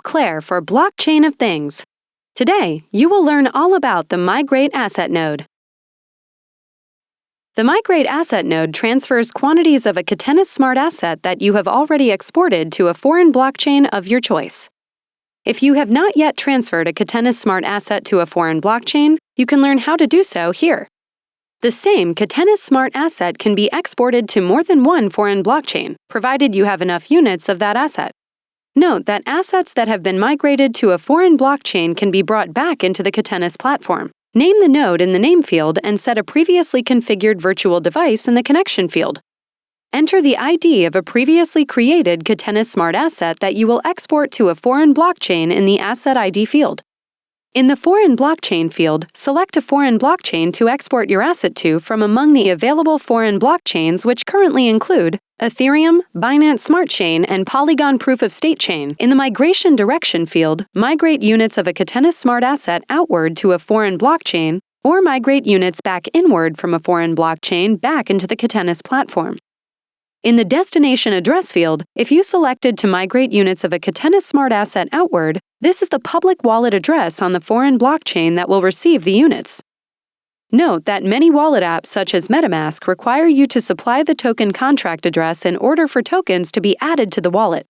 Claire for Blockchain of Things. Today, you will learn all about the Migrate Asset Node. The Migrate Asset Node transfers quantities of a Catenis Smart Asset that you have already exported to a foreign blockchain of your choice. If you have not yet transferred a Catenis Smart Asset to a foreign blockchain, you can learn how to do so here. The same Catenis Smart Asset can be exported to more than one foreign blockchain, provided you have enough units of that asset. Note that assets that have been migrated to a foreign blockchain can be brought back into the Catenis platform. Name the node in the name field and set a previously configured virtual device in the connection field. Enter the ID of a previously created Catenis Smart Asset that you will export to a foreign blockchain in the Asset ID field. In the Foreign Blockchain field, select a foreign blockchain to export your asset to from among the available foreign blockchains, which currently include Ethereum, Binance Smart Chain, and Polygon Proof of Stake Chain. In the Migration Direction field, migrate units of a Catenis Smart Asset outward to a foreign blockchain, or migrate units back inward from a foreign blockchain back into the Catenis platform. In the Destination Address field, if you selected to migrate units of a Catenis Smart Asset outward, this is the public wallet address on the foreign blockchain that will receive the units. Note that many wallet apps such as MetaMask require you to supply the token contract address in order for tokens to be added to the wallet.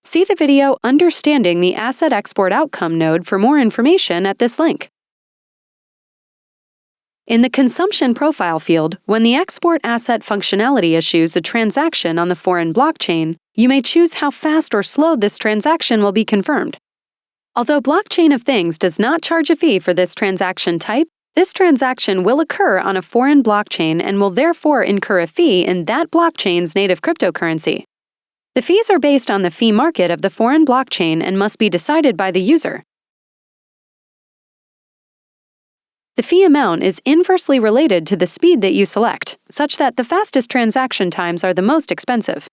See the video Understanding the Asset Export Outcome node for more information at this link. In the Consumption Profile field, when the Export Asset functionality issues a transaction on the foreign blockchain, you may choose how fast or slow this transaction will be confirmed. Although Blockchain of Things does not charge a fee for this transaction type, this transaction will occur on a foreign blockchain and will therefore incur a fee in that blockchain's native cryptocurrency. The fees are based on the fee market of the foreign blockchain and must be decided by the user. The fee amount is inversely related to the speed that you select, such that the fastest transaction times are the most expensive.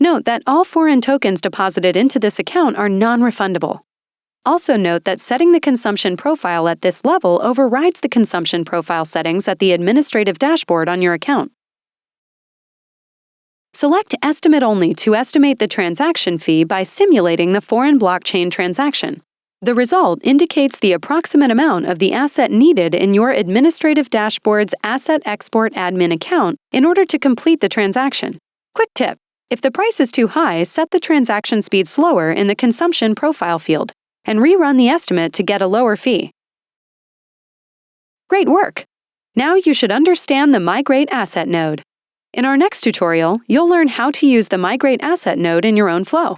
Note that all foreign tokens deposited into this account are non-refundable. Also note that setting the consumption profile at this level overrides the consumption profile settings at the administrative dashboard on your account. Select Estimate Only to estimate the transaction fee by simulating the foreign blockchain transaction. The result indicates the approximate amount of the asset needed in your administrative dashboard's Asset Export Admin account in order to complete the transaction. Quick tip: if the price is too high, set the transaction speed slower in the Consumption Profile field and rerun the estimate to get a lower fee. Great work! Now you should understand the Migrate Asset Node. In our next tutorial, you'll learn how to use the Migrate Asset Node in your own flow.